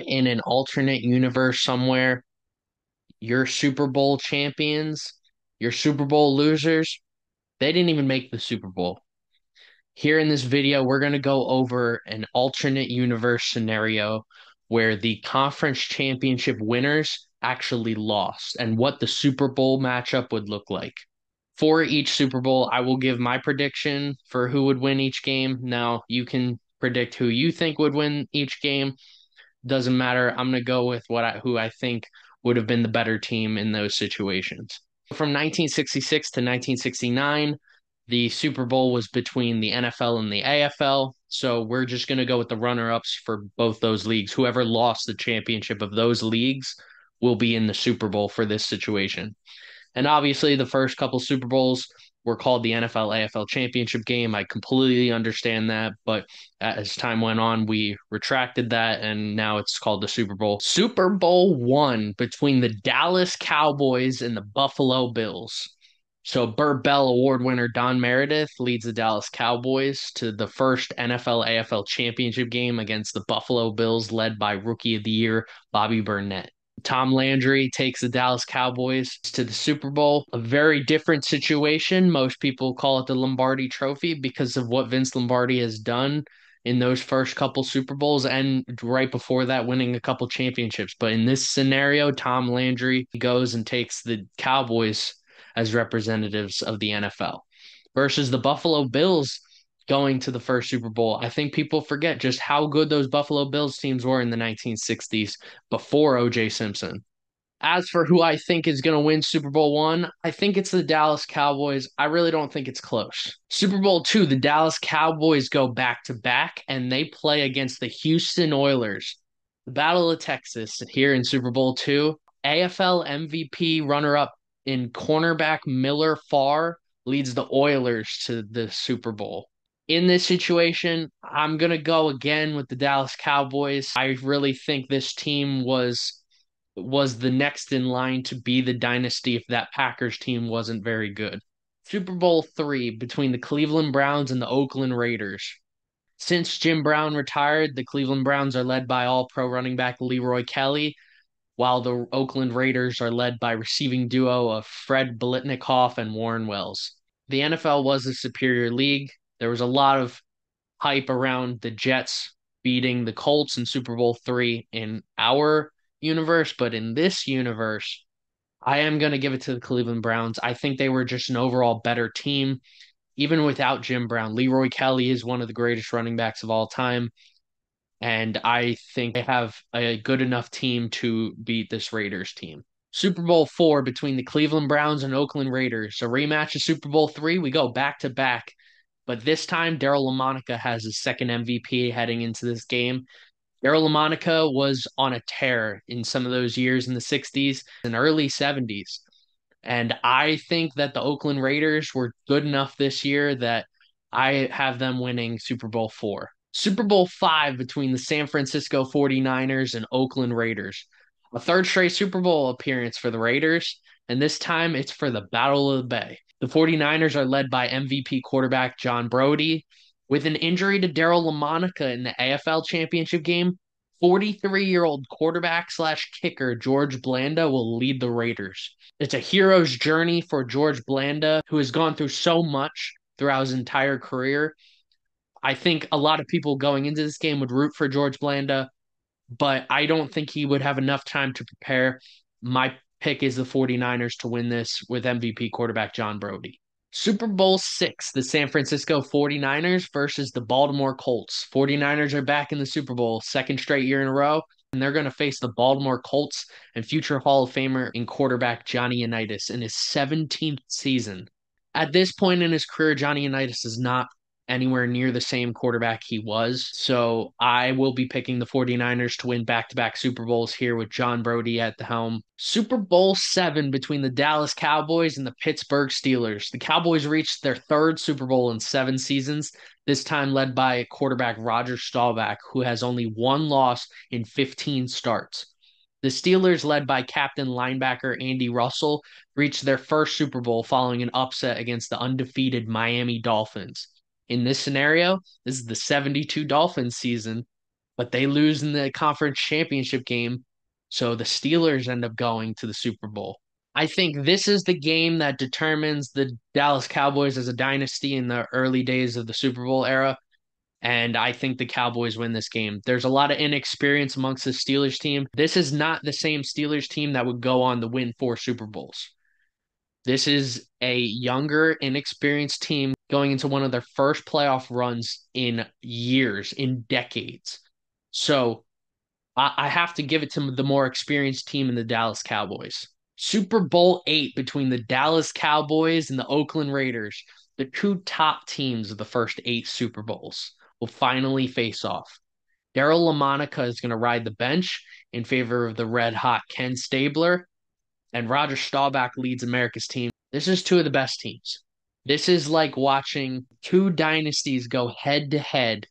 in an alternate universe somewhere, your Super Bowl champions, your Super Bowl losers, they didn't even make the Super Bowl. Here in this video, we're going to go over an alternate universe scenario where the conference championship winners actually lost and what the Super Bowl matchup would look like. For each Super Bowl, I will give my prediction for who would win each game. Now, you can predict who you think would win each game. Doesn't matter. I'm going to go with who I think would have been the better team in those situations. From 1966 to 1969, the Super Bowl was between the NFL and the AFL. So we're just going to go with the runner-ups for both those leagues. Whoever lost the championship of those leagues will be in the Super Bowl for this situation. And obviously, the first couple Super Bowls were called the NFL AFL championship game. I completely understand that. But as time went on, we retracted that, and now it's called the Super Bowl. Super Bowl one between the Dallas Cowboys and the Buffalo Bills. So, Burt Bell Award winner Don Meredith leads the Dallas Cowboys to the first NFL AFL championship game against the Buffalo Bills, led by Rookie of the Year Bobby Burnett. Tom Landry takes the Dallas Cowboys to the Super Bowl. A very different situation. Most people call it the Lombardi Trophy because of what Vince Lombardi has done in those first couple Super Bowls and right before that winning a couple championships. But in this scenario, Tom Landry goes and takes the Cowboys as representatives of the NFL versus the Buffalo Bills going to the first Super Bowl. I think people forget just how good those Buffalo Bills teams were in the 1960s before O.J. Simpson. As for who I think is going to win Super Bowl one, I think it's the Dallas Cowboys. I really don't think it's close. Super Bowl two, the Dallas Cowboys go back to back and they play against the Houston Oilers. The Battle of Texas here in Super Bowl two. AFL MVP runner up in cornerback Miller Farr leads the Oilers to the Super Bowl. In this situation, I'm going to go again with the Dallas Cowboys. I really think this team was the next in line to be the dynasty if that Packers team wasn't very good. Super Bowl three between the Cleveland Browns and the Oakland Raiders. Since Jim Brown retired, the Cleveland Browns are led by all pro running back Leroy Kelly, while the Oakland Raiders are led by receiving duo of Fred Biletnikoff and Warren Wells. The NFL was a superior league. There was a lot of hype around the Jets beating the Colts in Super Bowl three in our universe, but in this universe, I am going to give it to the Cleveland Browns. I think they were just an overall better team, even without Jim Brown. Leroy Kelly is one of the greatest running backs of all time, and I think they have a good enough team to beat this Raiders team. Super Bowl four between the Cleveland Browns and Oakland Raiders. A rematch of Super Bowl three. We go back to back. But this time, Daryle Lamonica has his second MVP heading into this game. Daryle Lamonica was on a tear in some of those years in the 60s and early 70s. And I think that the Oakland Raiders were good enough this year that I have them winning Super Bowl four. Super Bowl five between the San Francisco 49ers and Oakland Raiders. A third straight Super Bowl appearance for the Raiders, and this time it's for the Battle of the Bay. The 49ers are led by MVP quarterback John Brodie. With an injury to Daryle Lamonica in the AFL championship game, 43-year-old quarterback slash kicker George Blanda will lead the Raiders. It's a hero's journey for George Blanda, who has gone through so much throughout his entire career. I think a lot of people going into this game would root for George Blanda, but I don't think he would have enough time to prepare. My pick is the 49ers to win this with MVP quarterback John Brodie. Super Bowl six, the San Francisco 49ers versus the Baltimore Colts. 49ers are back in the Super Bowl, second straight year in a row, and they're going to face the Baltimore Colts and future Hall of Famer and quarterback Johnny Unitas in his 17th season. At this point in his career, Johnny Unitas is not anywhere near the same quarterback he was. So I will be picking the 49ers to win back-to-back Super Bowls here with John Brodie at the helm. Super Bowl seven between the Dallas Cowboys and the Pittsburgh Steelers. The Cowboys reached their third Super Bowl in 7 seasons, this time led by quarterback Roger Staubach, who has only one loss in 15 starts. The Steelers, led by captain linebacker Andy Russell, reached their first Super Bowl following an upset against the undefeated Miami Dolphins. In this scenario, this is the 72 Dolphins season. but they lose in the conference championship game. So the Steelers end up going to the Super Bowl. I think this is the game that determines the Dallas Cowboys as a dynasty in the early days of the Super Bowl era. And I think the Cowboys win this game. There's a lot of inexperience amongst the Steelers team. This is not the same Steelers team that would go on to win 4 Super Bowls. This is a younger, inexperienced team going into one of their first playoff runs in years, in decades. So I have to give it to the more experienced team in the Dallas Cowboys. Super Bowl eight between the Dallas Cowboys and the Oakland Raiders, the two top teams of the first 8 Super Bowls, will finally face off. Daryl LaMonica is going to ride the bench in favor of the red hot Ken Stabler, and Roger Staubach leads America's team. This is two of the best teams. This is like watching two dynasties go head to head,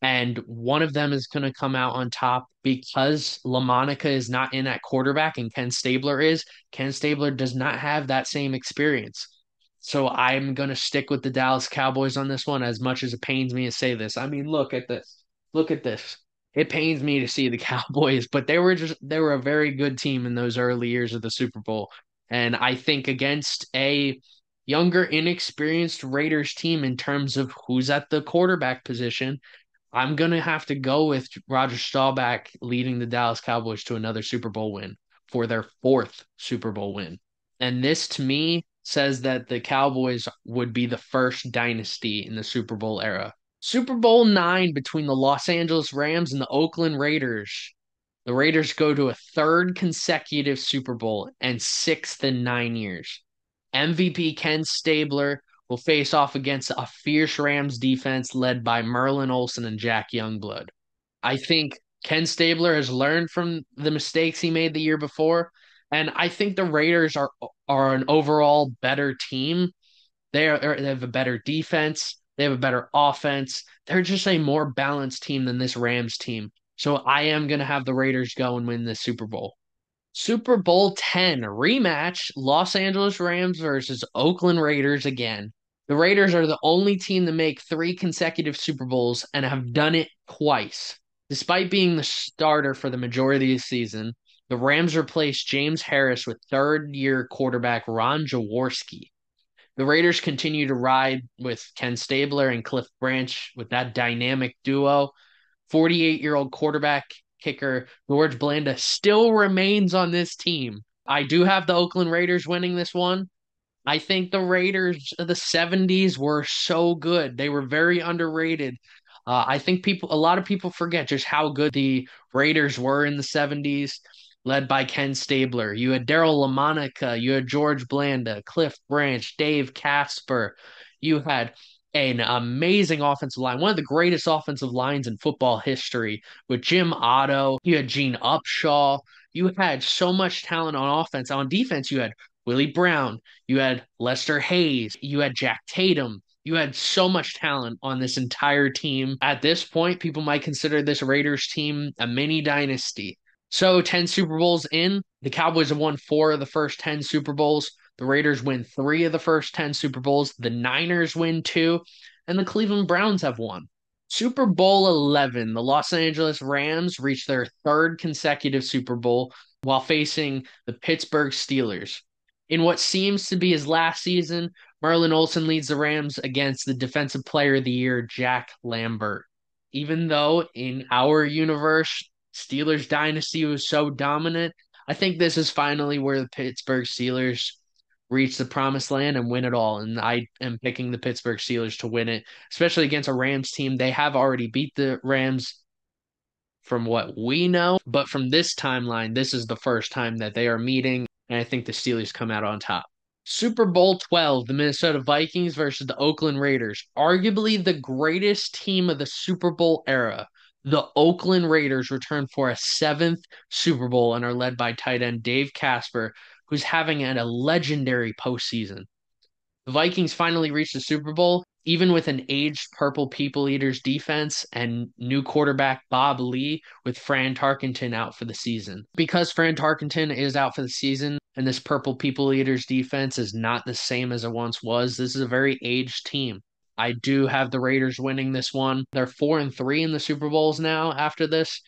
and one of them is going to come out on top because LaMonica is not in at quarterback and Ken Stabler is. Ken Stabler does not have that same experience. So I'm going to stick with the Dallas Cowboys on this one, as much as it pains me to say this. I mean, look at this. Look at this. It pains me to see the Cowboys, but they were a very good team in those early years of the Super Bowl. And I think against a younger, inexperienced Raiders team in terms of who's at the quarterback position, I'm gonna have to go with Roger Staubach leading the Dallas Cowboys to another Super Bowl win for their fourth Super Bowl win. And this to me says that the Cowboys would be the first dynasty in the Super Bowl era. Super Bowl nine between the Los Angeles Rams and the Oakland Raiders. The Raiders go to a third consecutive Super Bowl and sixth in 9 years. MVP Ken Stabler will face off against a fierce Rams defense led by Merlin Olsen and Jack Youngblood. I think Ken Stabler has learned from the mistakes he made the year before, and I think the Raiders are an overall better team. They have a better defense, they have a better offense. They're just a more balanced team than this Rams team. So I am going to have the Raiders go and win this Super Bowl. Super Bowl 10 rematch, Los Angeles Rams versus Oakland Raiders again. The Raiders are the only team to make 3 consecutive Super Bowls and have done it twice. Despite being the starter for the majority of the season, the Rams replaced James Harris with third-year quarterback Ron Jaworski. The Raiders continue to ride with Ken Stabler and Cliff Branch with that dynamic duo. 48-year-old quarterback kicker George Blanda still remains on this team. I do have the Oakland Raiders winning this one. I think the Raiders of the 70s were so good. They were very underrated. I think a lot of people forget just how good the Raiders were in the 70s, led by Ken Stabler. You had Daryl LaMonica, you had George Blanda, Cliff Branch, Dave Casper. You had an amazing offensive line, one of the greatest offensive lines in football history with Jim Otto. You had Gene Upshaw. You had so much talent on offense. On defense, you had Willie Brown, you had Lester Hayes, you had Jack Tatum. You had so much talent on this entire team. At this point, people might consider this Raiders team a mini dynasty. So 10 Super Bowls in, the Cowboys have won 4 of the first 10 Super Bowls. The Raiders win 3 of the first 10 Super Bowls. The Niners win 2, and the Cleveland Browns have won. Super Bowl 11, the Los Angeles Rams reach their third consecutive Super Bowl while facing the Pittsburgh Steelers. In what seems to be his last season, Merlin Olsen leads the Rams against the Defensive Player of the Year, Jack Lambert. Even though in our universe, Steelers dynasty was so dominant, I think this is finally where the Pittsburgh Steelers reach the promised land and win it all. And I am picking the Pittsburgh Steelers to win it, especially against a Rams team. They have already beat the Rams from what we know, but from this timeline, this is the first time that they are meeting, and I think the Steelers come out on top. Super Bowl 12, the Minnesota Vikings versus the Oakland Raiders. Arguably the greatest team of the Super Bowl era. The Oakland Raiders return for a 7th Super Bowl and are led by tight end Dave Casper, who's having a legendary postseason. The Vikings finally reached the Super Bowl, even with an aged Purple People Eaters defense and new quarterback Bob Lee with Fran Tarkenton out for the season. Because Fran Tarkenton is out for the season and this Purple People Eaters defense is not the same as it once was, this is a very aged team. I do have the Raiders winning this one. They're 4-3 in the Super Bowls now after this.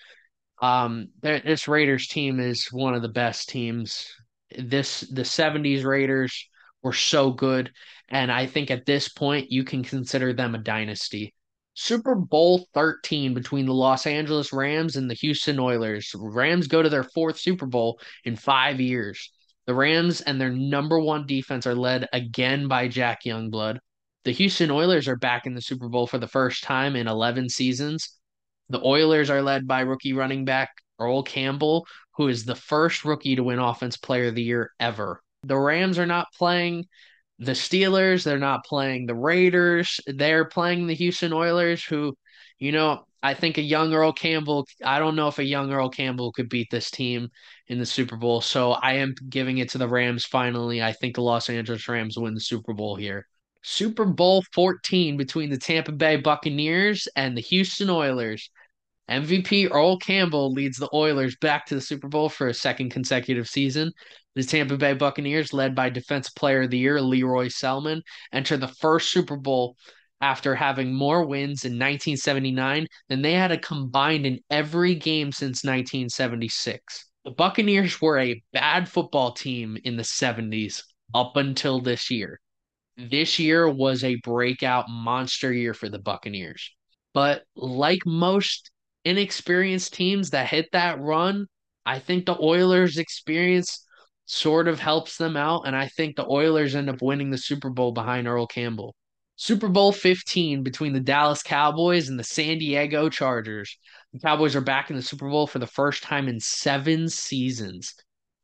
This Raiders team is one of the best teams. The 70s Raiders were so good, and I think at this point you can consider them a dynasty. Super Bowl 13 between the Los Angeles Rams and the Houston Oilers. Rams go to their fourth Super Bowl in 5 years. The Rams and their number one defense are led again by Jack Youngblood. The Houston Oilers are back in the Super Bowl for the first time in 11 seasons. The Oilers are led by rookie running back Earl Campbell, who is the first rookie to win Offense Player of the Year ever. The Rams are not playing the Steelers. They're not playing the Raiders. They're playing the Houston Oilers, who, I think a young Earl Campbell, I don't know if a young Earl Campbell could beat this team in the Super Bowl. So I am giving it to the Rams finally. I think the Los Angeles Rams win the Super Bowl here. Super Bowl 14 between the Tampa Bay Buccaneers and the Houston Oilers. MVP Earl Campbell leads the Oilers back to the Super Bowl for a second consecutive season. The Tampa Bay Buccaneers, led by Defensive Player of the Year Leroy Selman, enter the first Super Bowl after having more wins in 1979 than they had a combined in every game since 1976. The Buccaneers were a bad football team in the 70s up until this year. This year was a breakout monster year for the Buccaneers. But like most inexperienced teams that hit that run, I think the Oilers' experience sort of helps them out. And I think the Oilers end up winning the Super Bowl behind Earl Campbell. Super Bowl 15 between the Dallas Cowboys and the San Diego Chargers. The Cowboys are back in the Super Bowl for the first time in 7 seasons.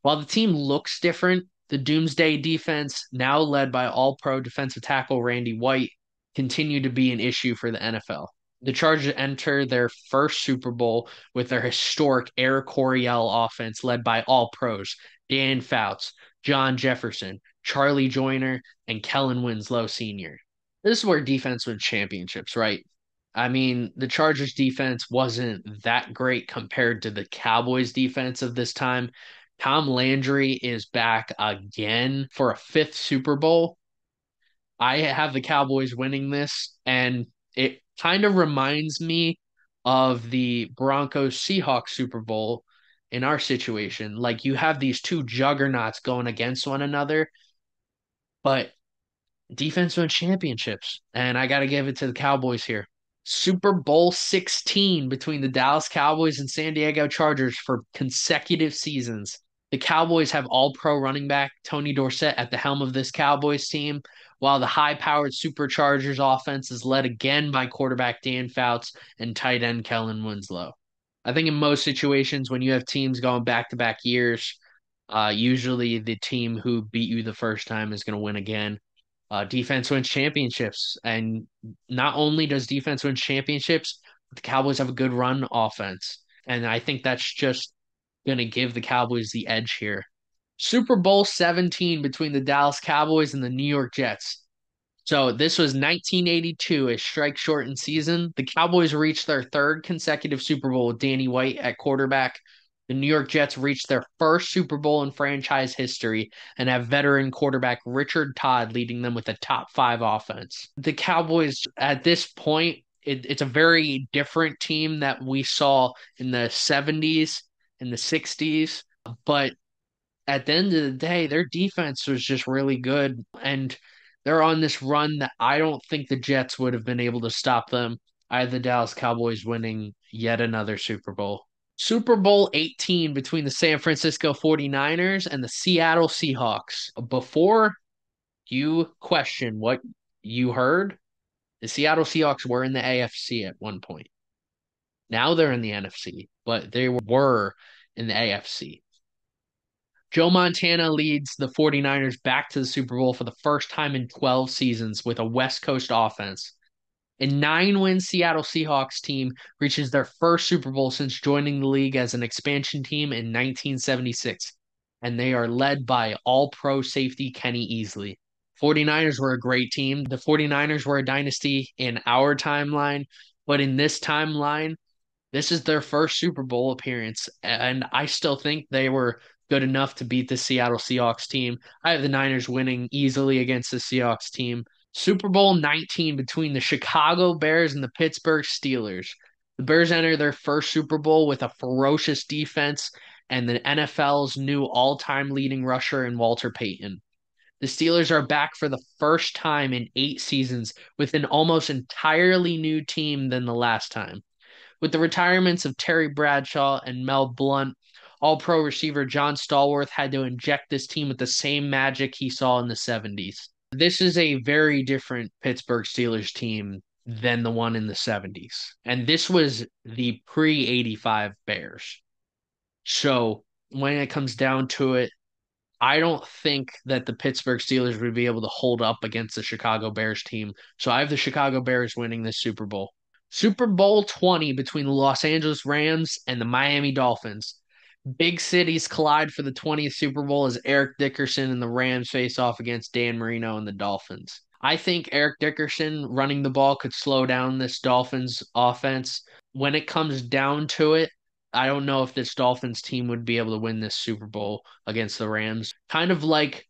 While the team looks different, the Doomsday defense, now led by All-Pro defensive tackle Randy White, continue to be an issue for the NFL. The Chargers enter their first Super Bowl with their historic Air Coryell offense led by All-Pros Dan Fouts, John Jefferson, Charlie Joiner, and Kellen Winslow Sr. This is where defense wins championships, right? I mean, the Chargers defense wasn't that great compared to the Cowboys defense of this time. Tom Landry is back again for a fifth Super Bowl. I have the Cowboys winning this, and it kind of reminds me of the Broncos Seahawks Super Bowl in our situation. Like you have these two juggernauts going against one another, but defense wins championships, and I got to give it to the Cowboys here. Super Bowl 16 between the Dallas Cowboys and San Diego Chargers for consecutive seasons. The Cowboys have all-pro running back Tony Dorsett at the helm of this Cowboys team, while the high-powered Superchargers offense is led again by quarterback Dan Fouts and tight end Kellen Winslow. I think in most situations when you have teams going back-to-back years, usually the team who beat you the first time is going to win again. Defense wins championships, and not only does defense win championships, but the Cowboys have a good run offense, and I think that's just going to give the Cowboys the edge here. Super Bowl 17 between the Dallas Cowboys and the New York Jets. So this was 1982, a strike-shortened season. The Cowboys reached their third consecutive Super Bowl with Danny White at quarterback. The New York Jets reached their first Super Bowl in franchise history and have veteran quarterback Richard Todd leading them with a top 5 offense. The Cowboys, at this point, it's a very different team that we saw in the 70s and the 60s. But at the end of the day, their defense was just really good. And they're on this run that I don't think the Jets would have been able to stop them. I had the Dallas Cowboys winning yet another Super Bowl. Super Bowl 18 between the San Francisco 49ers and the Seattle Seahawks. Before you question what you heard, the Seattle Seahawks were in the AFC at one point. Now they're in the NFC, but they were in the AFC. Joe Montana leads the 49ers back to the Super Bowl for the first time in 12 seasons with a West Coast offense. A 9-win Seattle Seahawks team reaches their first Super Bowl since joining the league as an expansion team in 1976, and they are led by all-pro safety Kenny Easley. 49ers were a great team. The 49ers were a dynasty in our timeline, but in this timeline, this is their first Super Bowl appearance, and I still think they were good enough to beat the Seattle Seahawks team. I have the Niners winning easily against the Seahawks team. Super Bowl 19 between the Chicago Bears and the Pittsburgh Steelers. The Bears enter their first Super Bowl with a ferocious defense and the NFL's new all-time leading rusher in Walter Payton. The Steelers are back for the first time in 8 seasons with an almost entirely new team than the last time. With the retirements of Terry Bradshaw and Mel Blount, all pro receiver John Stallworth had to inject this team with the same magic he saw in the 70s. This is a very different Pittsburgh Steelers team than the one in the 70s. And this was the pre 85 Bears. So when it comes down to it, I don't think that the Pittsburgh Steelers would be able to hold up against the Chicago Bears team. So I have the Chicago Bears winning this Super Bowl. Super Bowl 20 between the Los Angeles Rams and the Miami Dolphins. Big cities collide for the 20th Super Bowl as Eric Dickerson and the Rams face off against Dan Marino and the Dolphins. I think Eric Dickerson running the ball could slow down this Dolphins offense. When it comes down to it, I don't know if this Dolphins team would be able to win this Super Bowl against the Rams. Kind of like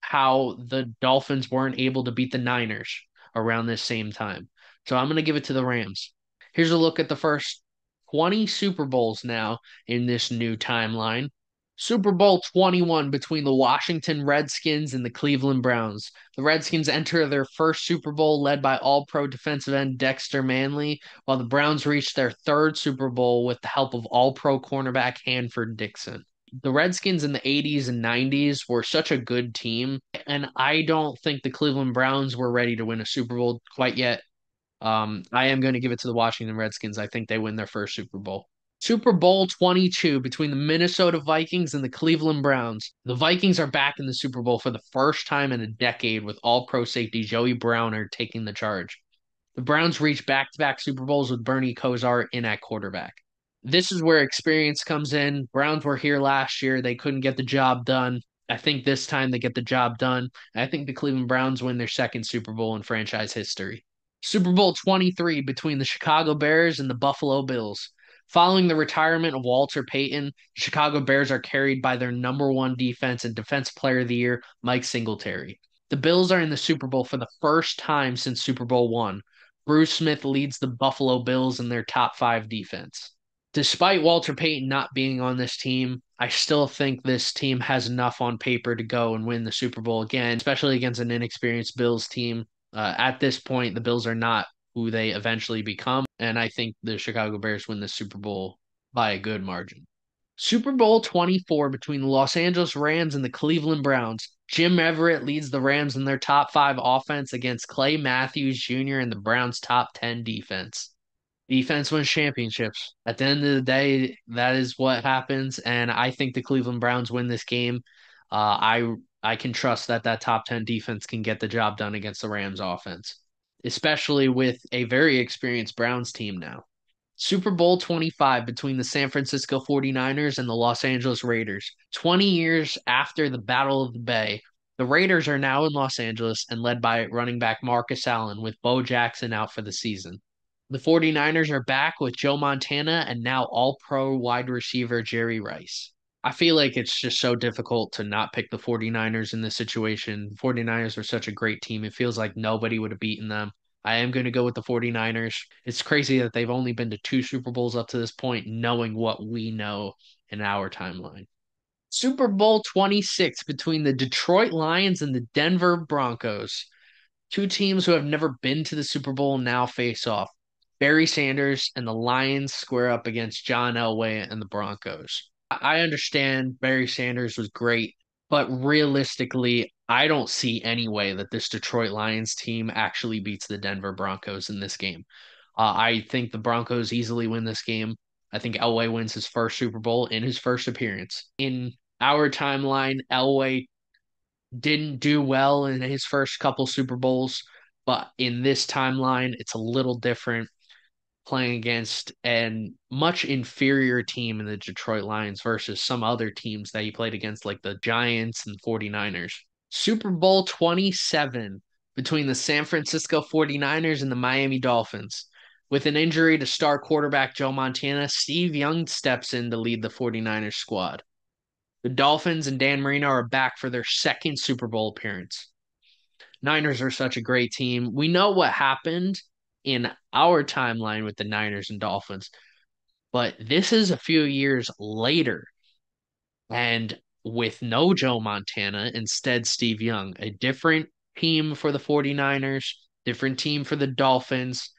how the Dolphins weren't able to beat the Niners around this same time. So I'm going to give it to the Rams. Here's a look at the first 20 Super Bowls now in this new timeline. Super Bowl 21 between the Washington Redskins and the Cleveland Browns. The Redskins enter their first Super Bowl led by All-Pro defensive end Dexter Manley, while the Browns reach their third Super Bowl with the help of All-Pro cornerback Hanford Dixon. The Redskins in the 80s and 90s were such a good team, and I don't think the Cleveland Browns were ready to win a Super Bowl quite yet. I am going to give it to the Washington Redskins. I think they win their first Super Bowl. Super Bowl 22 between the Minnesota Vikings and the Cleveland Browns. The Vikings are back in the Super Bowl for the first time in a decade with all-pro safety Joey Browner taking the charge. The Browns reach back-to-back Super Bowls with Bernie Kosar in at quarterback. This is where experience comes in. Browns were here last year. They couldn't get the job done. I think this time they get the job done. I think the Cleveland Browns win their second Super Bowl in franchise history. Super Bowl 23 between the Chicago Bears and the Buffalo Bills. Following the retirement of Walter Payton, the Chicago Bears are carried by their number one defense and Defense Player of the Year, Mike Singletary. The Bills are in the Super Bowl for the first time since Super Bowl one. Bruce Smith leads the Buffalo Bills in their top five defense. Despite Walter Payton not being on this team, I still think this team has enough on paper to go and win the Super Bowl again, especially against an inexperienced Bills team. At this point, the Bills are not who they eventually become, and I think the Chicago Bears win the Super Bowl by a good margin. Super Bowl 24 between the Los Angeles Rams and the Cleveland Browns. Jim Everett leads the Rams in their top five offense against Clay Matthews Jr. and the Browns' top 10 defense. Defense wins championships. At the end of the day, that is what happens, and I think the Cleveland Browns win this game. I can trust that that top 10 defense can get the job done against the Rams offense, especially with a very experienced Browns team now. Super Bowl 25 between the San Francisco 49ers and the Los Angeles Raiders. 20 years after the Battle of the Bay, the Raiders are now in Los Angeles and led by running back Marcus Allen with Bo Jackson out for the season. The 49ers are back with Joe Montana and now all-pro wide receiver Jerry Rice. I feel like it's just so difficult to not pick the 49ers in this situation. The 49ers were such a great team. It feels like nobody would have beaten them. I am going to go with the 49ers. It's crazy that they've only been to two Super Bowls up to this point, knowing what we know in our timeline. Super Bowl 26 between the Detroit Lions and the Denver Broncos. Two teams who have never been to the Super Bowl now face off. Barry Sanders and the Lions square up against John Elway and the Broncos. I understand Barry Sanders was great, but realistically, I don't see any way that this Detroit Lions team actually beats the Denver Broncos in this game. I think the Broncos easily win this game. I think Elway wins his first Super Bowl in his first appearance. In our timeline, Elway didn't do well in his first couple Super Bowls, but in this timeline, it's a little different playing against a much inferior team in the Detroit Lions versus some other teams that he played against, like the Giants and 49ers. Super Bowl 27 between the San Francisco 49ers and the Miami Dolphins. With an injury to star quarterback Joe Montana, Steve Young steps in to lead the 49ers squad. The Dolphins and Dan Marino are back for their second Super Bowl appearance. Niners are such a great team. We know what happened in our timeline with the Niners and Dolphins, but this is a few years later. And with no Joe Montana, instead Steve Young, a different team for the 49ers, different team for the Dolphins.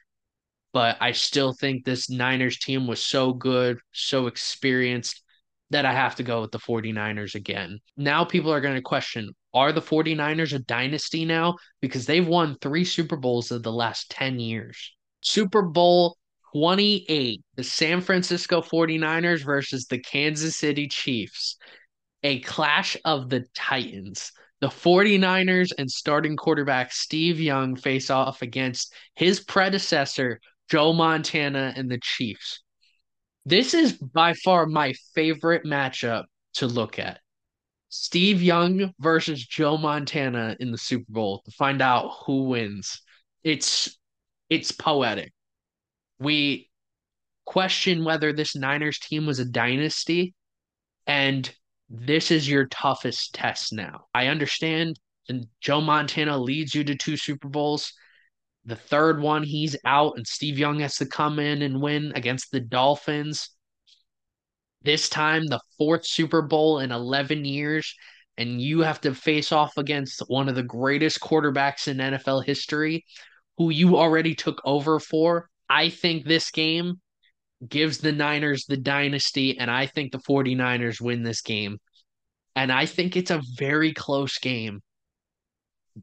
But I still think this Niners team was so good, so experienced that I have to go with the 49ers again. Now people are going to question, are the 49ers a dynasty now? Because they've won 3 Super Bowls of the last 10 years. Super Bowl 28, the San Francisco 49ers versus the Kansas City Chiefs, a clash of the Titans. The 49ers and starting quarterback Steve Young face off against his predecessor, Joe Montana, and the Chiefs. This is by far my favorite matchup to look at. Steve Young versus Joe Montana in the Super Bowl to find out who wins. It's it's poetic. We question whether this Niners team was a dynasty, and this is your toughest test now. I understand and Joe Montana leads you to 2 Super Bowls. The third one, he's out, and Steve Young has to come in and win against the Dolphins. This time, the fourth Super Bowl in 11 years, and you have to face off against one of the greatest quarterbacks in NFL history, who you already took over for. I think this game gives the Niners the dynasty, and I think the 49ers win this game. And I think it's a very close game.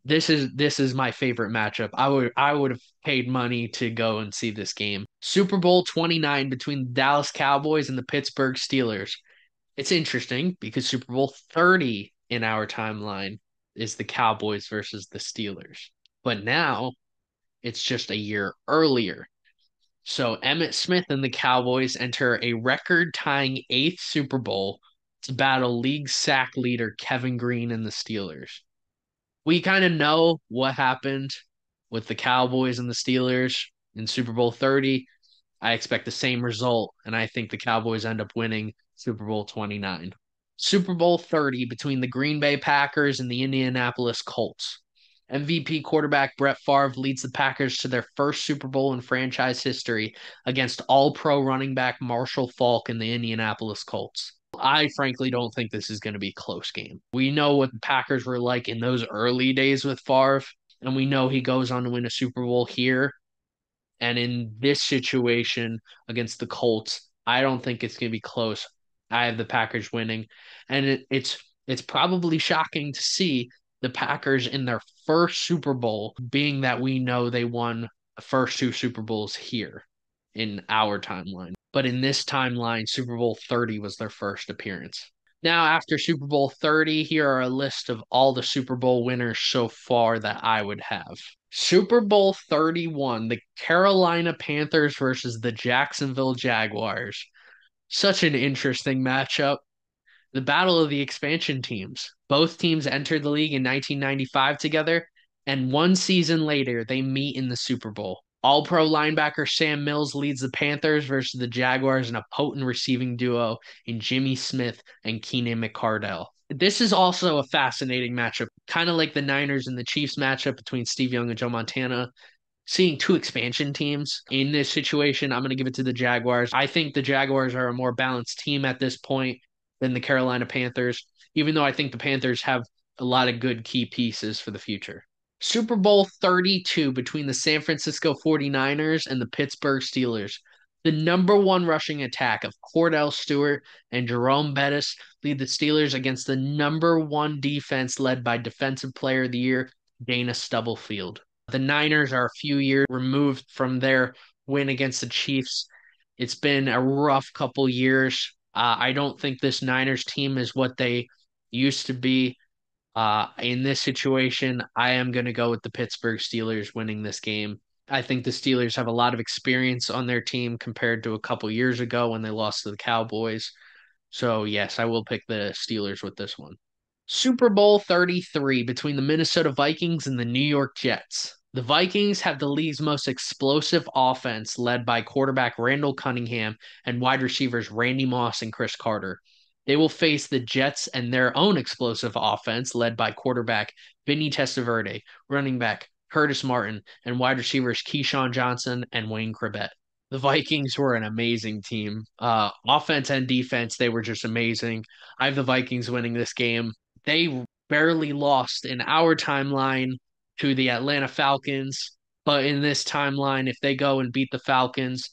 This is my favorite matchup. I would have paid money to go and see this game. Super Bowl 29 between the Dallas Cowboys and the Pittsburgh Steelers. It's interesting because Super Bowl 30 in our timeline is the Cowboys versus the Steelers. But now it's just a year earlier. So Emmitt Smith and the Cowboys enter a record-tying 8th Super Bowl to battle league sack leader Kevin Greene and the Steelers. We kind of know what happened with the Cowboys and the Steelers in Super Bowl 30. I expect the same result, and I think the Cowboys end up winning Super Bowl 29. Super Bowl 30 between the Green Bay Packers and the Indianapolis Colts. MVP quarterback Brett Favre leads the Packers to their first Super Bowl in franchise history against All-Pro running back Marshall Faulk and the Indianapolis Colts. I frankly don't think this is going to be a close game. We know what the Packers were like in those early days with Favre, and we know he goes on to win a Super Bowl here. And in this situation against the Colts, I don't think it's going to be close. I have the Packers winning, and it's probably shocking to see the Packers in their first Super Bowl, being that we know they won the first 2 Super Bowls here in our timeline. But in this timeline, Super Bowl 30 was their first appearance. Now, after Super Bowl 30, here are a list of all the Super Bowl winners so far that I would have. Super Bowl 31, the Carolina Panthers versus the Jacksonville Jaguars. Such an interesting matchup. The battle of the expansion teams. Both teams entered the league in 1995 together, and one season later, they meet in the Super Bowl. All-pro linebacker Sam Mills leads the Panthers versus the Jaguars in a potent receiving duo in Jimmy Smith and Keenan McCardell. This is also a fascinating matchup, kind of like the Niners and the Chiefs matchup between Steve Young and Joe Montana. Seeing 2 expansion teams in this situation, I'm going to give it to the Jaguars. I think the Jaguars are a more balanced team at this point than the Carolina Panthers, even though I think the Panthers have a lot of good key pieces for the future. Super Bowl 32 between the San Francisco 49ers and the Pittsburgh Steelers. The number one rushing attack of Cordell Stewart and Jerome Bettis lead the Steelers against the number one defense led by Defensive Player of the Year, Dana Stubblefield. The Niners are a few years removed from their win against the Chiefs. It's been a rough couple years. I don't think this Niners team is what they used to be. In this situation, I am going to go with the Pittsburgh Steelers winning this game. I think the Steelers have a lot of experience on their team compared to a couple years ago when they lost to the Cowboys. So, yes, I will pick the Steelers with this one. Super Bowl 33 between the Minnesota Vikings and the New York Jets. The Vikings have the league's most explosive offense led by quarterback Randall Cunningham and wide receivers Randy Moss and Chris Carter. They will face the Jets and their own explosive offense, led by quarterback Vinny Testaverde, running back Curtis Martin, and wide receivers Keyshawn Johnson and Wayne Chrebet. The Vikings were an amazing team. Offense and defense, they were just amazing. I have the Vikings winning this game. They barely lost in our timeline to the Atlanta Falcons, but in this timeline, if they go and beat the Falcons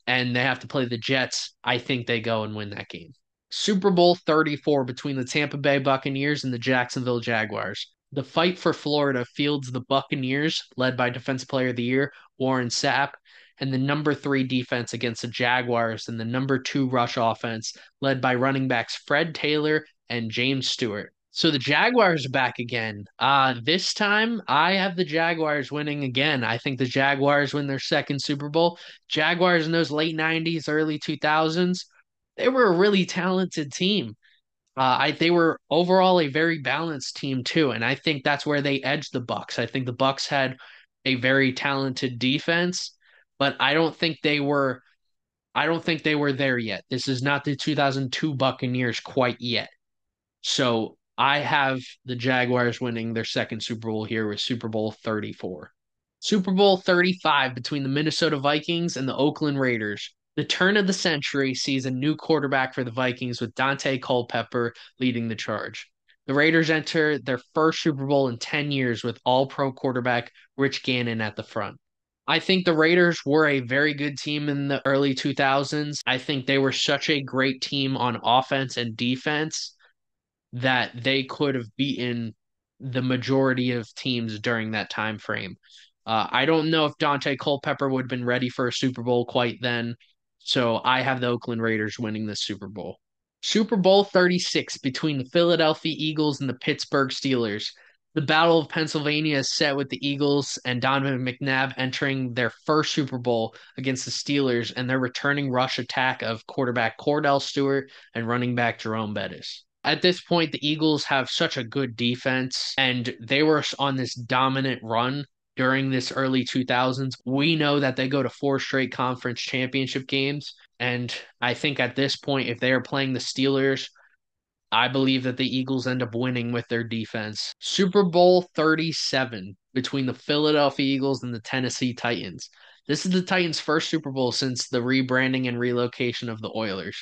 and they have to play the Jets, I think they go and win that game. Super Bowl 34 between the Tampa Bay Buccaneers and the Jacksonville Jaguars. The fight for Florida fields the Buccaneers, led by Defensive Player of the Year Warren Sapp, and the number 3 defense against the Jaguars and the number 2 rush offense, led by running backs Fred Taylor and James Stewart. So the Jaguars are back again. This time I have the Jaguars winning again. I think the Jaguars win their second Super Bowl. Jaguars in those late 90s, early 2000s, they were a really talented team. They were overall a very balanced team too, and I think that's where they edged the Bucks. I think the Bucks had a very talented defense, but I don't think they were there yet. This is not the 2002 Buccaneers quite yet. So I have the Jaguars winning their second Super Bowl here with Super Bowl 34. Super Bowl 35 between the Minnesota Vikings and the Oakland Raiders. The turn of the century sees a new quarterback for the Vikings with Dante Culpepper leading the charge. The Raiders enter their first Super Bowl in 10 years with all-pro quarterback Rich Gannon at the front. I think the Raiders were a very good team in the early 2000s. I think they were such a great team on offense and defense that they could have beaten the majority of teams during that time frame. I don't know if Dante Culpepper would have been ready for a Super Bowl quite then, so I have the Oakland Raiders winning the Super Bowl. Super Bowl 36 between the Philadelphia Eagles and the Pittsburgh Steelers. The Battle of Pennsylvania is set with the Eagles and Donovan McNabb entering their first Super Bowl against the Steelers and their returning rush attack of quarterback Cordell Stewart and running back Jerome Bettis. At this point, the Eagles have such a good defense, and they were on this dominant run during this early 2000s. We know that they go to 4 straight conference championship games, and I think at this point, if they are playing the Steelers, I believe that the Eagles end up winning with their defense. Super Bowl 37 between the Philadelphia Eagles and the Tennessee Titans. This is the Titans' first Super Bowl since the rebranding and relocation of the Oilers.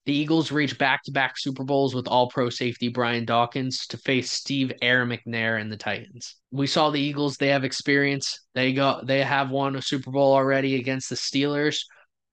The Eagles reach back-to-back Super Bowls with all-pro safety Brian Dawkins to face Steve Air McNair and the Titans. We saw the Eagles, they have experience. They have won a Super Bowl already against the Steelers.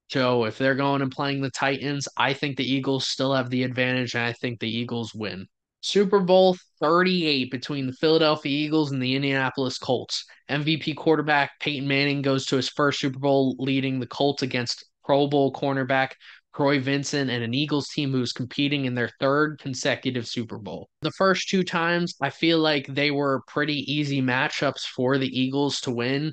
So if they're going and playing the Titans, I think the Eagles still have the advantage, and I think the Eagles win. Super Bowl 38 between the Philadelphia Eagles and the Indianapolis Colts. MVP quarterback Peyton Manning goes to his first Super Bowl leading the Colts against Pro Bowl cornerback Troy Vincent and an Eagles team who's competing in their third consecutive Super Bowl. The first 2 times, I feel like they were pretty easy matchups for the Eagles to win.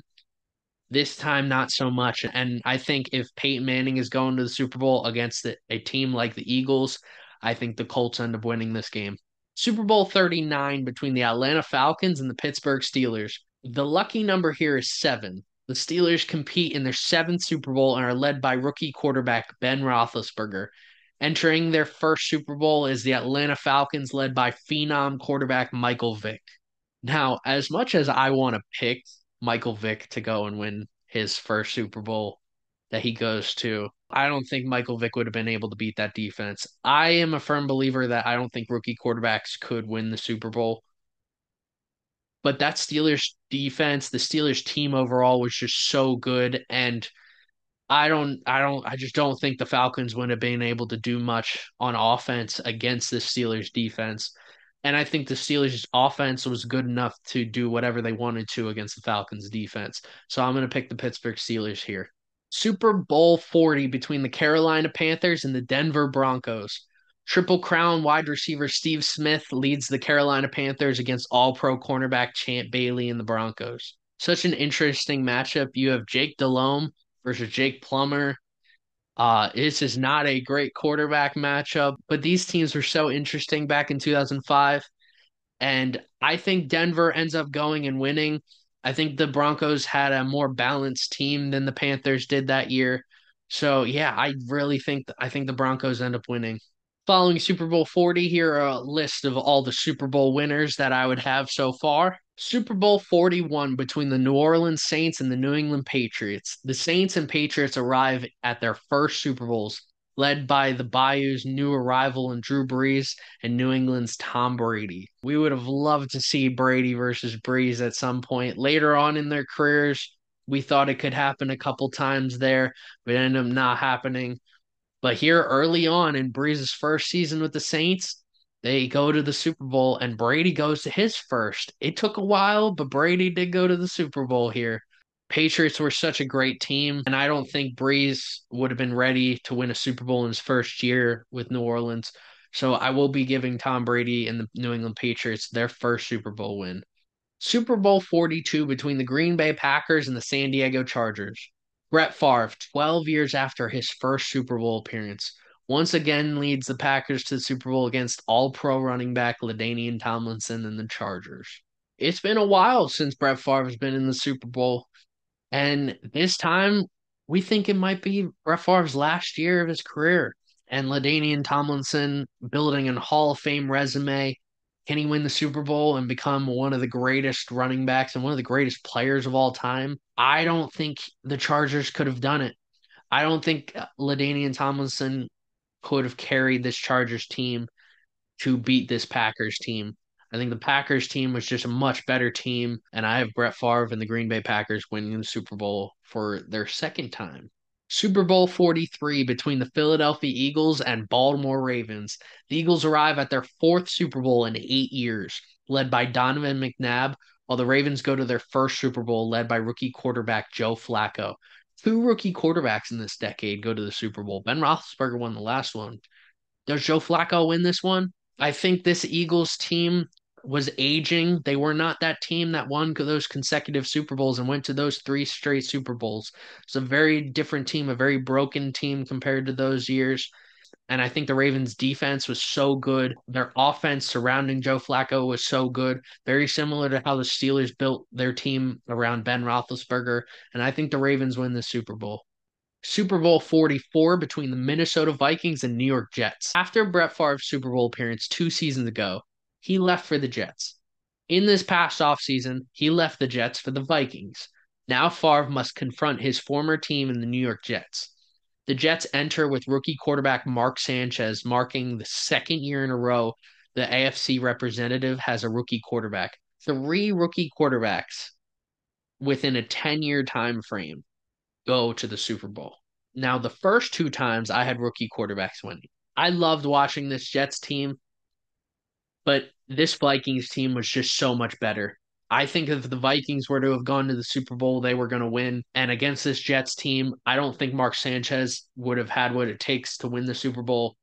This time, not so much. And I think if Peyton Manning is going to the Super Bowl against a team like the Eagles, I think the Colts end up winning this game. Super Bowl 39 between the Atlanta Falcons and the Pittsburgh Steelers. The lucky number here is 7. The Steelers compete in their 7th Super Bowl and are led by rookie quarterback Ben Roethlisberger. Entering their first Super Bowl is the Atlanta Falcons, led by phenom quarterback Michael Vick. Now, as much as I want to pick Michael Vick to go and win his first Super Bowl that he goes to, I don't think Michael Vick would have been able to beat that defense. I am a firm believer that I don't think rookie quarterbacks could win the Super Bowl. But that Steelers defense, the Steelers team overall was just so good. And I just don't think the Falcons would have been able to do much on offense against the Steelers defense. And I think the Steelers offense was good enough to do whatever they wanted to against the Falcons defense. So I'm going to pick the Pittsburgh Steelers here. Super Bowl 40 between the Carolina Panthers and the Denver Broncos. Triple Crown wide receiver Steve Smith leads the Carolina Panthers against all-pro cornerback Champ Bailey and the Broncos. Such an interesting matchup. You have Jake Delhomme versus Jake Plummer. This is not a great quarterback matchup, but these teams were so interesting back in 2005. And I think Denver ends up going and winning. I think the Broncos had a more balanced team than the Panthers did that year. So yeah, I think the Broncos end up winning. Following Super Bowl 40, here are a list of all the Super Bowl winners that I would have so far. Super Bowl 41 between the New Orleans Saints and the New England Patriots. The Saints and Patriots arrive at their first Super Bowls, led by the Bayou's new arrival in Drew Brees and New England's Tom Brady. We would have loved to see Brady versus Brees at some point later on in their careers. We thought it could happen a couple times there, but it ended up not happening. But here early on in Brees' first season with the Saints, they go to the Super Bowl and Brady goes to his first. It took a while, but Brady did go to the Super Bowl here. Patriots were such a great team, and I don't think Brees would have been ready to win a Super Bowl in his first year with New Orleans. So I will be giving Tom Brady and the New England Patriots their first Super Bowl win. Super Bowl 42 between the Green Bay Packers and the San Diego Chargers. Brett Favre, 12 years after his first Super Bowl appearance, once again leads the Packers to the Super Bowl against all-pro running back LaDainian Tomlinson and the Chargers. It's been a while since Brett Favre has been in the Super Bowl, and this time we think it might be Brett Favre's last year of his career. And LaDainian Tomlinson building a Hall of Fame resume. Can he win the Super Bowl and become one of the greatest running backs and one of the greatest players of all time? I don't think the Chargers could have done it. I don't think LaDainian Tomlinson could have carried this Chargers team to beat this Packers team. I think the Packers team was just a much better team, and I have Brett Favre and the Green Bay Packers winning the Super Bowl for their second time. Super Bowl 43 between the Philadelphia Eagles and Baltimore Ravens. The Eagles arrive at their fourth Super Bowl in 8 years, led by Donovan McNabb, while the Ravens go to their first Super Bowl led by rookie quarterback Joe Flacco. Two rookie quarterbacks in this decade go to the Super Bowl. Ben Roethlisberger won the last one. Does Joe Flacco win this one? I think this Eagles team was aging. They were not that team that won those consecutive Super Bowls and went to those three straight Super Bowls. It's a very different team, a very broken team compared to those years. And I think the Ravens defense was so good. Their offense surrounding Joe Flacco was so good. Very similar to how the Steelers built their team around Ben Roethlisberger. And I think the Ravens win the Super Bowl. Super Bowl 44 between the Minnesota Vikings and New York Jets. After Brett Favre's Super Bowl appearance 2 seasons ago, he left for the Jets. In this past offseason, he left the Jets for the Vikings. Now Favre must confront his former team in the New York Jets. The Jets enter with rookie quarterback Mark Sanchez, marking the second year in a row the AFC representative has a rookie quarterback. Three rookie quarterbacks within a 10-year time frame go to the Super Bowl. Now, the first two times I had rookie quarterbacks winning. I loved watching this Jets team, but this Vikings team was just so much better. I think if the Vikings were to have gone to the Super Bowl, they were going to win. And against this Jets team, I don't think Mark Sanchez would have had what it takes to win the Super Bowl.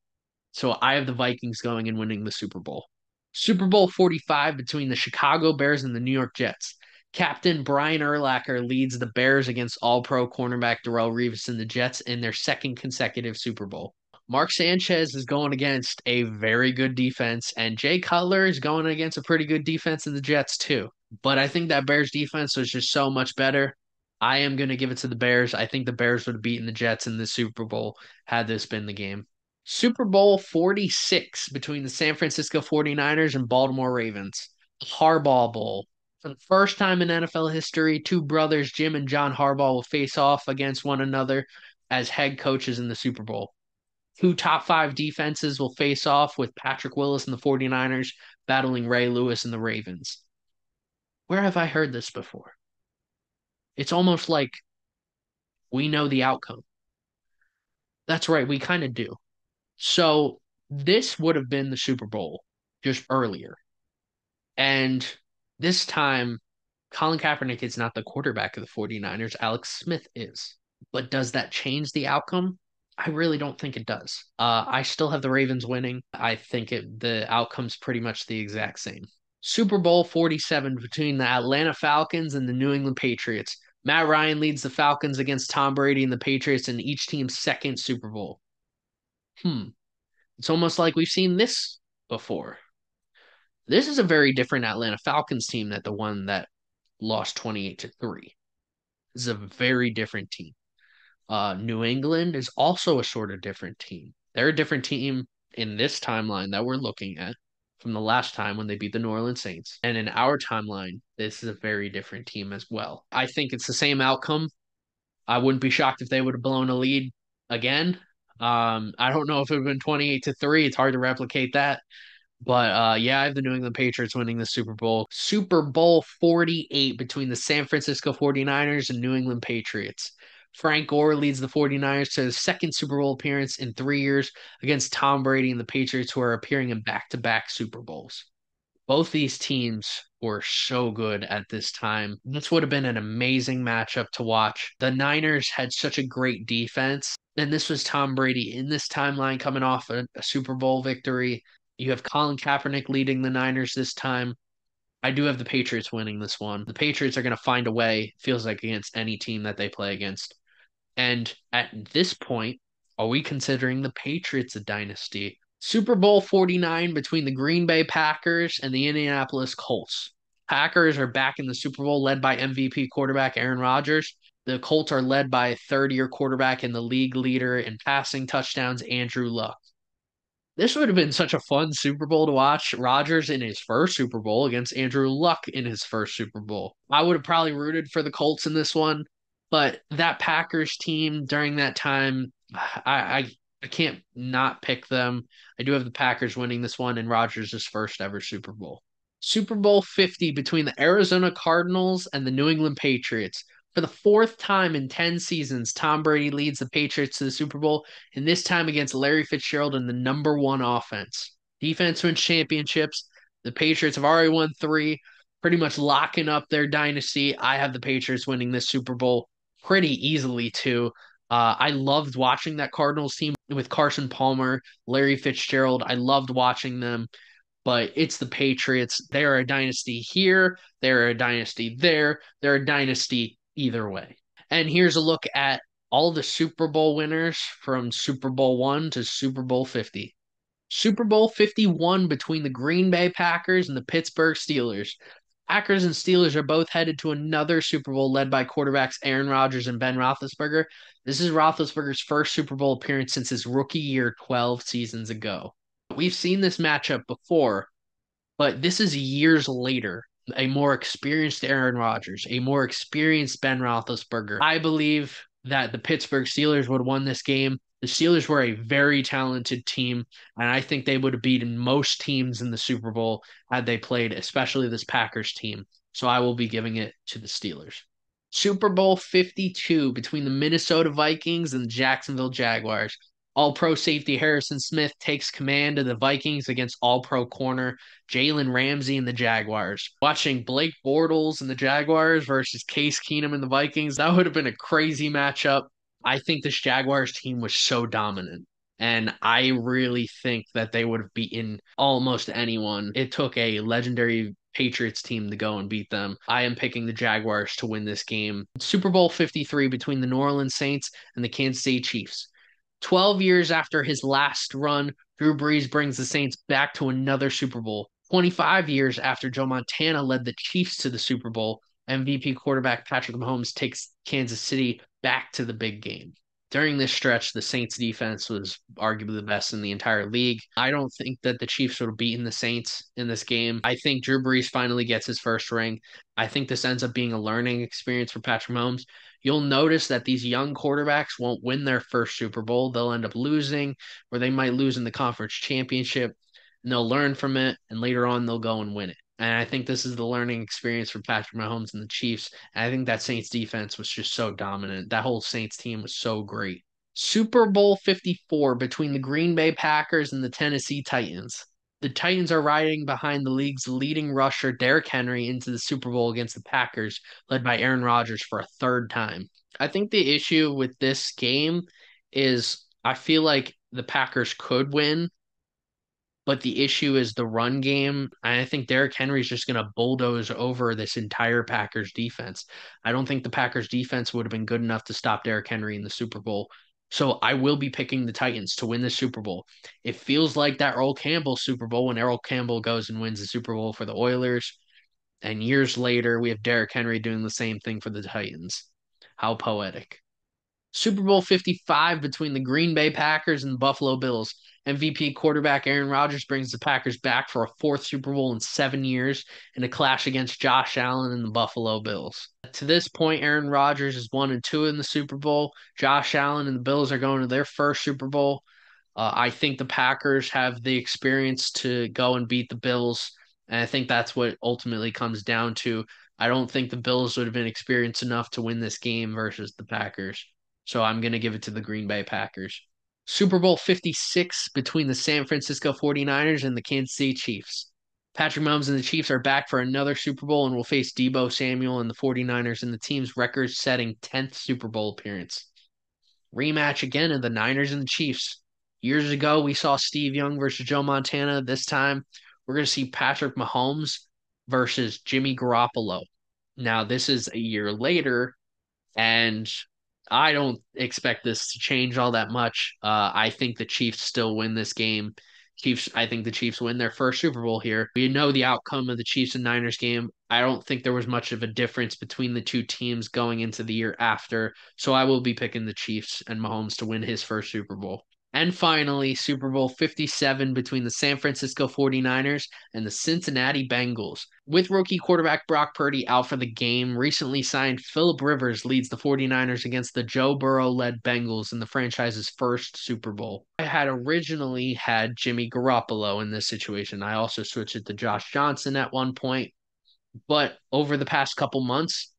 So I have the Vikings going and winning the Super Bowl. Super Bowl 45 between the Chicago Bears and the New York Jets. Captain Brian Urlacher leads the Bears against All-Pro cornerback Darrelle Revis and the Jets in their second consecutive Super Bowl. Mark Sanchez is going against a very good defense, and Jay Cutler is going against a pretty good defense in the Jets too. But I think that Bears defense was just so much better. I am going to give it to the Bears. I think the Bears would have beaten the Jets in the Super Bowl had this been the game. Super Bowl 46 between the San Francisco 49ers and Baltimore Ravens. Harbaugh Bowl. For the first time in NFL history, two brothers, Jim and John Harbaugh, will face off against one another as head coaches in the Super Bowl. Two top five defenses will face off with Patrick Willis and the 49ers battling Ray Lewis and the Ravens. Where have I heard this before? It's almost like we know the outcome. That's right, we kind of do. So this would have been the Super Bowl just earlier. And this time, Colin Kaepernick is not the quarterback of the 49ers. Alex Smith is. But does that change the outcome? I really don't think it does. I still have the Ravens winning. I think the outcome's pretty much the exact same. Super Bowl 47 between the Atlanta Falcons and the New England Patriots. Matt Ryan leads the Falcons against Tom Brady and the Patriots in each team's second Super Bowl. It's almost like we've seen this before. This is a very different Atlanta Falcons team than the one that lost 28-3. This is a very different team. New England is also a sort of different team. They're a different team in this timeline that we're looking at from the last time when they beat the New Orleans Saints. And in our timeline, this is a very different team as well. I think it's the same outcome. I wouldn't be shocked if they would have blown a lead again. I don't know if it would have been 28-3. It's hard to replicate that. But yeah, I have the New England Patriots winning the Super Bowl. Super Bowl 48 between the San Francisco 49ers and New England Patriots. Frank Gore leads the 49ers to his second Super Bowl appearance in 3 years against Tom Brady and the Patriots, who are appearing in back-to-back Super Bowls. Both these teams were so good at this time. This would have been an amazing matchup to watch. The Niners had such a great defense, and this was Tom Brady in this timeline coming off a Super Bowl victory. You have Colin Kaepernick leading the Niners this time. I do have the Patriots winning this one. The Patriots are going to find a way, feels like, against any team that they play against. And at this point, are we considering the Patriots a dynasty? Super Bowl 49 between the Green Bay Packers and the Indianapolis Colts. Packers are back in the Super Bowl led by MVP quarterback Aaron Rodgers. The Colts are led by a third-year quarterback and the league leader in passing touchdowns, Andrew Luck. This would have been such a fun Super Bowl to watch. Rodgers in his first Super Bowl against Andrew Luck in his first Super Bowl. I would have probably rooted for the Colts in this one, but that Packers team during that time, I can't not pick them. I do have the Packers winning this one and Rodgers' first ever Super Bowl. Super Bowl 50 between the Arizona Cardinals and the New England Patriots. For the fourth time in 10 seasons, Tom Brady leads the Patriots to the Super Bowl, and this time against Larry Fitzgerald and the number one offense. Defense wins championships. The Patriots have already won three, pretty much locking up their dynasty. I have the Patriots winning this Super Bowl pretty easily, too. I loved watching that Cardinals team with Carson Palmer, Larry Fitzgerald. I loved watching them, but it's the Patriots. They're a dynasty here. They're a dynasty there. They're a dynasty either way. And here's a look at all the Super Bowl winners from Super Bowl 1 to Super Bowl 50. Super Bowl 51 between the Green Bay Packers and the Pittsburgh Steelers. Packers and Steelers are both headed to another Super Bowl led by quarterbacks Aaron Rodgers and Ben Roethlisberger. This is Roethlisberger's first Super Bowl appearance since his rookie year 12 seasons ago. We've seen this matchup before, but this is years later. A more experienced Aaron Rodgers, a more experienced Ben Roethlisberger. I believe that the Pittsburgh Steelers would have won this game. The Steelers were a very talented team, and I think they would have beaten most teams in the Super Bowl had they played, especially this Packers team. So I will be giving it to the Steelers. Super Bowl 52 between the Minnesota Vikings and the Jacksonville Jaguars. All pro safety Harrison Smith takes command of the Vikings against all pro corner Jalen Ramsey and the Jaguars. Watching Blake Bortles and the Jaguars versus Case Keenum and the Vikings, that would have been a crazy matchup. I think this Jaguars team was so dominant. And I really think that they would have beaten almost anyone. It took a legendary Patriots team to go and beat them. I am picking the Jaguars to win this game. Super Bowl 53 between the New Orleans Saints and the Kansas City Chiefs. 12 years after his last run, Drew Brees brings the Saints back to another Super Bowl. 25 years after Joe Montana led the Chiefs to the Super Bowl, MVP quarterback Patrick Mahomes takes Kansas City back to the big game. During this stretch, the Saints defense was arguably the best in the entire league. I don't think that the Chiefs would have beaten the Saints in this game. I think Drew Brees finally gets his first ring. I think this ends up being a learning experience for Patrick Mahomes. You'll notice that these young quarterbacks won't win their first Super Bowl. They'll end up losing, or they might lose in the conference championship, and they'll learn from it, and later on they'll go and win it. And I think this is the learning experience for Patrick Mahomes and the Chiefs. And I think that Saints defense was just so dominant. That whole Saints team was so great. Super Bowl 54 between the Green Bay Packers and the Tennessee Titans. The Titans are riding behind the league's leading rusher, Derrick Henry, into the Super Bowl against the Packers, led by Aaron Rodgers for a third time. I think the issue with this game is I feel like the Packers could win, but the issue is the run game. I think Derrick Henry is just going to bulldoze over this entire Packers defense. I don't think the Packers defense would have been good enough to stop Derrick Henry in the Super Bowl. So I will be picking the Titans to win the Super Bowl. It feels like that Earl Campbell Super Bowl when Earl Campbell goes and wins the Super Bowl for the Oilers. And years later, we have Derrick Henry doing the same thing for the Titans. How poetic. Super Bowl 55 between the Green Bay Packers and the Buffalo Bills. MVP quarterback Aaron Rodgers brings the Packers back for a fourth Super Bowl in 7 years in a clash against Josh Allen and the Buffalo Bills. To this point, Aaron Rodgers is 1-2 in the Super Bowl. Josh Allen and the Bills are going to their first Super Bowl. I think the Packers have the experience to go and beat the Bills, and I think that's what ultimately comes down to. I don't think the Bills would have been experienced enough to win this game versus the Packers. So I'm going to give it to the Green Bay Packers. Super Bowl 56 between the San Francisco 49ers and the Kansas City Chiefs. Patrick Mahomes and the Chiefs are back for another Super Bowl and will face Deebo Samuel and the 49ers in the team's record setting 10th Super Bowl appearance. Rematch again of the Niners and the Chiefs. Years ago, we saw Steve Young versus Joe Montana. This time, we're going to see Patrick Mahomes versus Jimmy Garoppolo. Now, this is a year later, and I don't expect this to change all that much. I think the Chiefs still win this game. I think the Chiefs win their first Super Bowl here. We know the outcome of the Chiefs and Niners game. I don't think there was much of a difference between the two teams going into the year after. So I will be picking the Chiefs and Mahomes to win his first Super Bowl. And finally, Super Bowl 57 between the San Francisco 49ers and the Cincinnati Bengals. With rookie quarterback Brock Purdy out for the game, recently signed Philip Rivers leads the 49ers against the Joe Burrow-led Bengals in the franchise's first Super Bowl. I had originally had Jimmy Garoppolo in this situation. I also switched it to Josh Johnson at one point, but over the past couple months,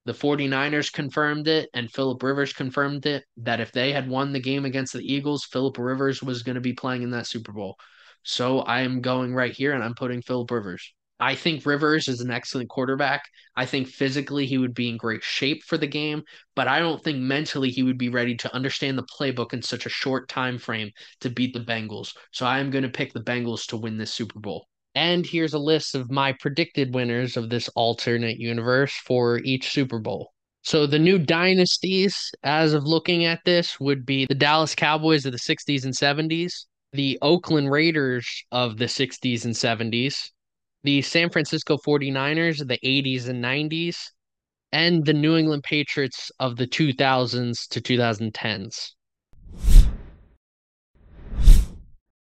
the 49ers confirmed it and Philip Rivers confirmed it that if they had won the game against the Eagles, Philip Rivers was going to be playing in that Super Bowl. So I am going right here and I'm putting Philip Rivers. I think Rivers is an excellent quarterback. I think physically he would be in great shape for the game, but I don't think mentally he would be ready to understand the playbook in such a short time frame to beat the Bengals. So I am going to pick the Bengals to win this Super Bowl. And here's a list of my predicted winners of this alternate universe for each Super Bowl. So the new dynasties, as of looking at this, would be the Dallas Cowboys of the 60s and 70s, the Oakland Raiders of the 60s and 70s, the San Francisco 49ers of the 80s and 90s, and the New England Patriots of the 2000s to 2010s.